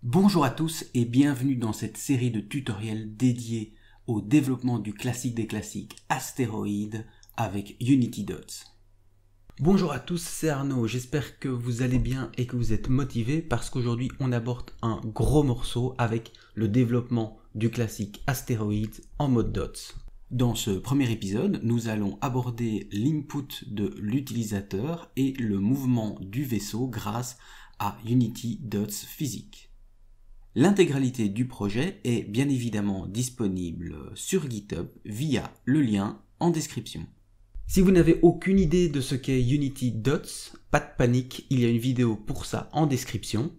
Bonjour à tous et bienvenue dans cette série de tutoriels dédiés au développement du classique des classiques Asteroid avec Unity Dots. Bonjour à tous, c'est Arnaud, j'espère que vous allez bien et que vous êtes motivés parce qu'aujourd'hui on aborde un gros morceau avec le développement du classique Asteroid en mode Dots. Dans ce premier épisode, nous allons aborder l'input de l'utilisateur et le mouvement du vaisseau grâce à Unity Dots Physics. L'intégralité du projet est bien évidemment disponible sur GitHub via le lien en description. Si vous n'avez aucune idée de ce qu'est Unity Dots, pas de panique, il y a une vidéo pour ça en description.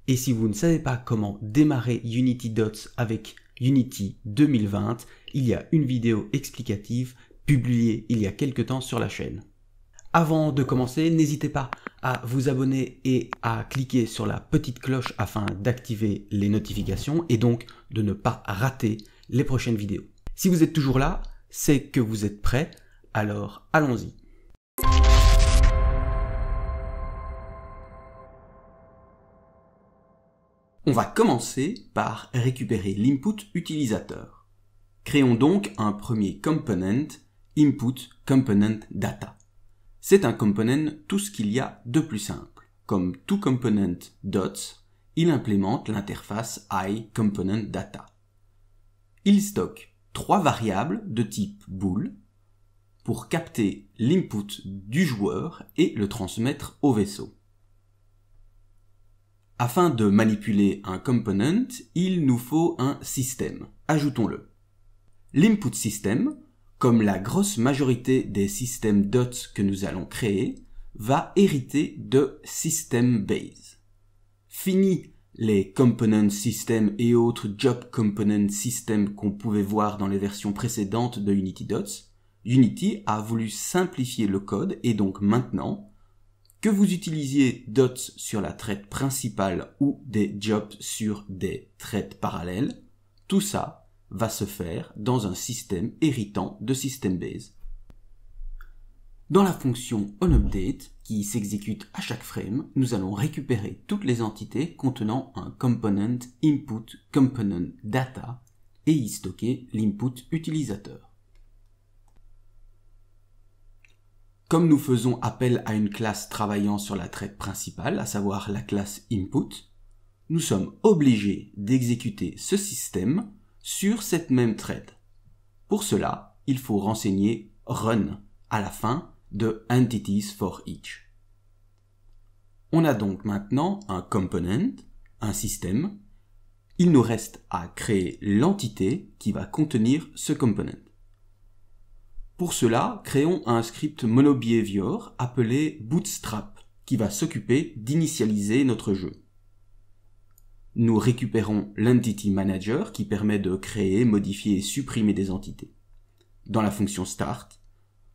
Et si vous ne savez pas comment démarrer Unity Dots avec Unity 2020, il y a une vidéo explicative publiée il y a quelques temps sur la chaîne. Avant de commencer, n'hésitez pas à vous abonner et à cliquer sur la petite cloche afin d'activer les notifications et donc de ne pas rater les prochaines vidéos. Si vous êtes toujours là, c'est que vous êtes prêts, alors allons-y. On va commencer par récupérer l'input utilisateur. Créons donc un premier component, input component data. C'est un component tout ce qu'il y a de plus simple. Comme tout component Dots, il implémente l'interface iComponentData. Il stocke 3 variables de type bool pour capter l'input du joueur et le transmettre au vaisseau. Afin de manipuler un component, il nous faut un système. Ajoutons-le. L'input system, comme la grosse majorité des systèmes Dots que nous allons créer, va hériter de System Base. Fini les Component System et autres Job Component System qu'on pouvait voir dans les versions précédentes de Unity Dots, Unity a voulu simplifier le code et donc maintenant, que vous utilisiez Dots sur la thread principale ou des jobs sur des threads parallèles, tout ça va se faire dans un système héritant de SystemBase. Dans la fonction onUpdate, qui s'exécute à chaque frame, nous allons récupérer toutes les entités contenant un component input component data et y stocker l'input utilisateur. Comme nous faisons appel à une classe travaillant sur la thread principale, à savoir la classe input, nous sommes obligés d'exécuter ce système sur cette même thread. Pour cela, il faut renseigner run à la fin de entities for each. On a donc maintenant un component, un système. Il nous reste à créer l'entité qui va contenir ce component. Pour cela, créons un script monobehavior appelé bootstrap qui va s'occuper d'initialiser notre jeu. Nous récupérons l'Entity Manager qui permet de créer, modifier et supprimer des entités. Dans la fonction start,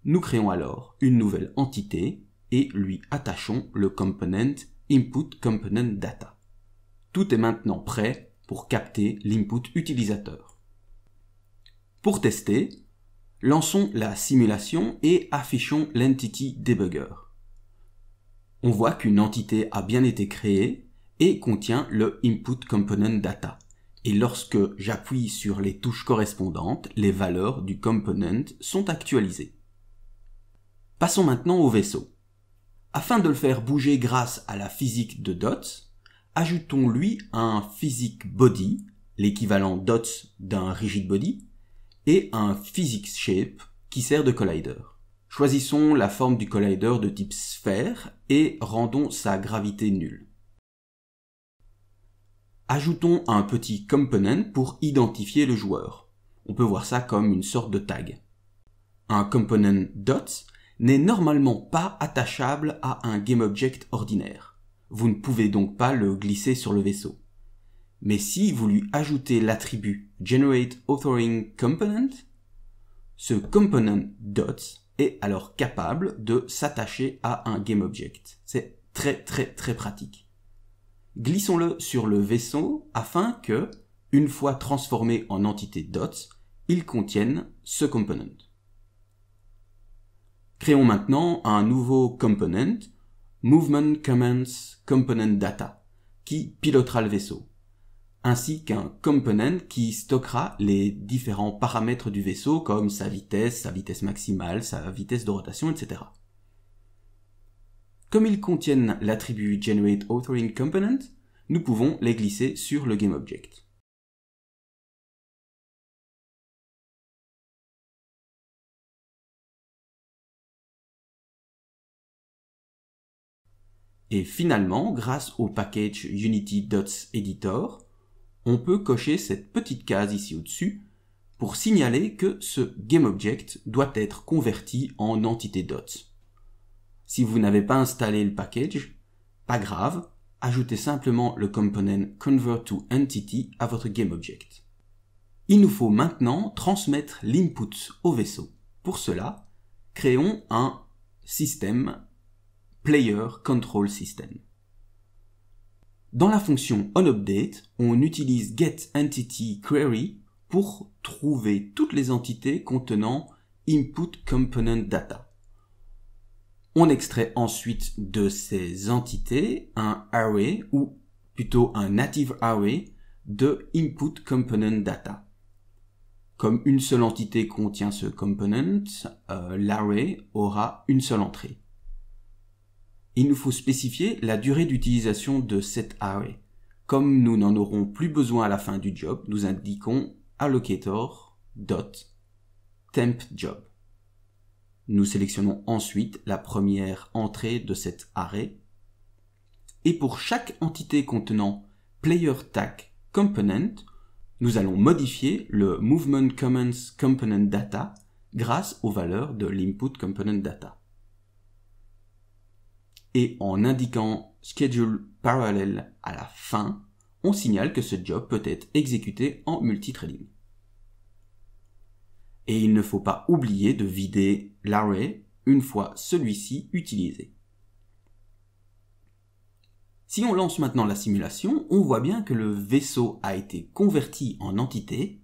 nous créons alors une nouvelle entité et lui attachons le component input component data. Tout est maintenant prêt pour capter l'input utilisateur. Pour tester, lançons la simulation et affichons l'Entity Debugger. On voit qu'une entité a bien été créée et contient le input component data. Et lorsque j'appuie sur les touches correspondantes, les valeurs du component sont actualisées. Passons maintenant au vaisseau. Afin de le faire bouger grâce à la physique de Dots, ajoutons-lui un physique body, l'équivalent Dots d'un rigid body, et un physics shape qui sert de collider. Choisissons la forme du collider de type sphère et rendons sa gravité nulle. Ajoutons un petit component pour identifier le joueur. On peut voir ça comme une sorte de tag. Un component Dots n'est normalement pas attachable à un GameObject ordinaire. Vous ne pouvez donc pas le glisser sur le vaisseau. Mais si vous lui ajoutez l'attribut GenerateAuthoringComponent, ce component Dots est alors capable de s'attacher à un GameObject. C'est très pratique. Glissons-le sur le vaisseau afin que, une fois transformé en entité Dots, il contienne ce component. Créons maintenant un nouveau component, Movement Commands Component Data, qui pilotera le vaisseau. ainsi qu'un component qui stockera les différents paramètres du vaisseau comme sa vitesse maximale, sa vitesse de rotation, etc. Comme ils contiennent l'attribut GenerateAuthoringComponent, nous pouvons les glisser sur le GameObject. Et finalement, grâce au package Unity.editor, on peut cocher cette petite case ici au-dessus pour signaler que ce GameObject doit être converti en entité .dots. Si vous n'avez pas installé le package, pas grave, ajoutez simplement le component ConvertToEntity à votre GameObject. Il nous faut maintenant transmettre l'input au vaisseau. Pour cela, créons un système Player Control System. Dans la fonction onUpdate, on utilise getEntityQuery pour trouver toutes les entités contenant InputComponentData. On extrait ensuite de ces entités un array, ou plutôt un native array, de InputComponentData. Comme une seule entité contient ce component, l'array aura une seule entrée. Il nous faut spécifier la durée d'utilisation de cet array. Comme nous n'en aurons plus besoin à la fin du job, nous indiquons allocator.tempJob. Nous sélectionnons ensuite la première entrée de cet array. Et pour chaque entité contenant PlayerTagComponent, nous allons modifier le MovementCommandsComponentData grâce aux valeurs de l'InputComponentData. Et en indiquant schedule parallel à la fin, on signale que ce job peut être exécuté en multithreading. Et il ne faut pas oublier de vider l'array une fois celui-ci utilisé. Si on lance maintenant la simulation, on voit bien que le vaisseau a été converti en entité,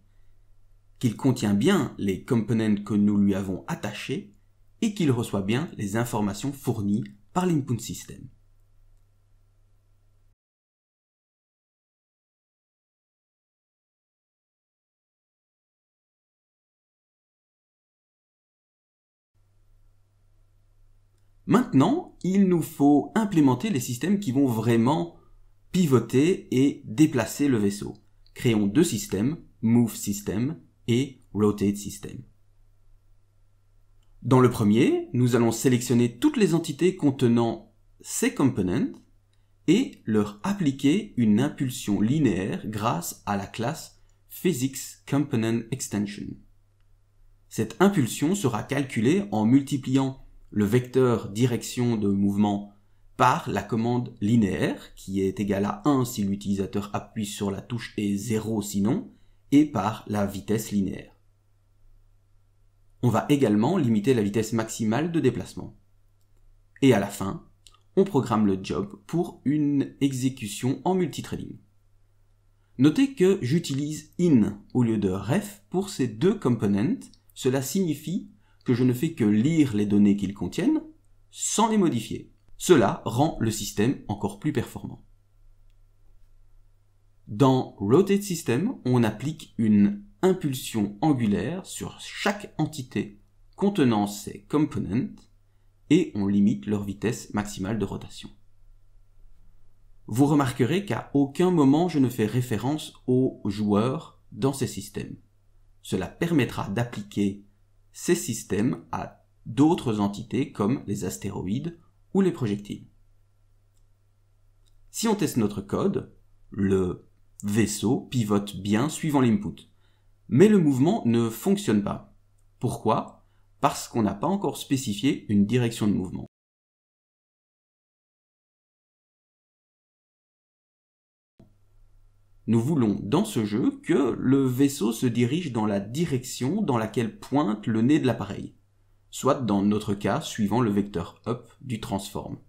qu'il contient bien les components que nous lui avons attachés et qu'il reçoit bien les informations fournies par l'input system. Maintenant, il nous faut implémenter les systèmes qui vont vraiment pivoter et déplacer le vaisseau. Créons deux systèmes, Move System et Rotate System. Dans le premier, nous allons sélectionner toutes les entités contenant ces components et leur appliquer une impulsion linéaire grâce à la classe PhysicsComponentExtension. Cette impulsion sera calculée en multipliant le vecteur direction de mouvement par la commande linéaire, qui est égale à 1 si l'utilisateur appuie sur la touche et 0 sinon, et par la vitesse linéaire. On va également limiter la vitesse maximale de déplacement. Et à la fin, on programme le job pour une exécution en multithreading. Notez que j'utilise in au lieu de ref pour ces deux components. Cela signifie que je ne fais que lire les données qu'ils contiennent sans les modifier. Cela rend le système encore plus performant. Dans Rotate System, on applique une impulsion angulaire sur chaque entité contenant ces components et on limite leur vitesse maximale de rotation. Vous remarquerez qu'à aucun moment je ne fais référence aux joueurs dans ces systèmes. Cela permettra d'appliquer ces systèmes à d'autres entités comme les astéroïdes ou les projectiles. Si on teste notre code, le vaisseau pivote bien suivant l'input, mais le mouvement ne fonctionne pas. Pourquoi ? Parce qu'on n'a pas encore spécifié une direction de mouvement. Nous voulons dans ce jeu que le vaisseau se dirige dans la direction dans laquelle pointe le nez de l'appareil, soit dans notre cas suivant le vecteur up du transform.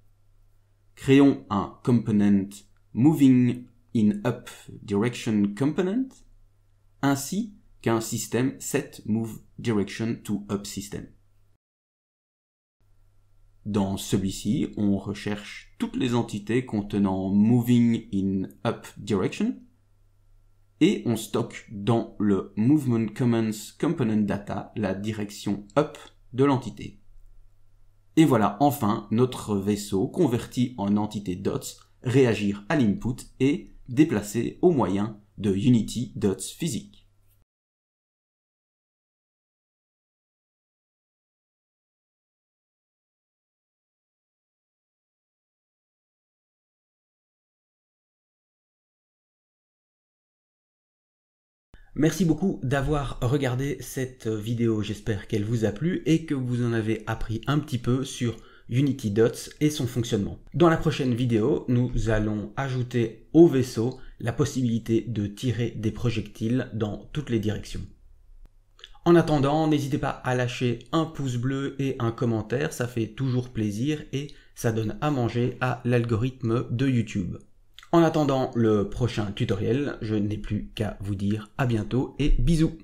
Créons un component moving in up direction component, ainsi qu'un système set move direction to up system. Dans celui-ci, on recherche toutes les entités contenant moving in up direction et on stocke dans le Movement Commands Component Data la direction up de l'entité. Et voilà enfin notre vaisseau converti en entité dots réagir à l'input et déplacer au moyen de Unity dots physique. Merci beaucoup d'avoir regardé cette vidéo, j'espère qu'elle vous a plu et que vous en avez appris un petit peu sur Unity Dots et son fonctionnement. Dans la prochaine vidéo, nous allons ajouter au vaisseau la possibilité de tirer des projectiles dans toutes les directions. En attendant, n'hésitez pas à lâcher un pouce bleu et un commentaire, ça fait toujours plaisir et ça donne à manger à l'algorithme de YouTube. En attendant le prochain tutoriel, je n'ai plus qu'à vous dire à bientôt et bisous.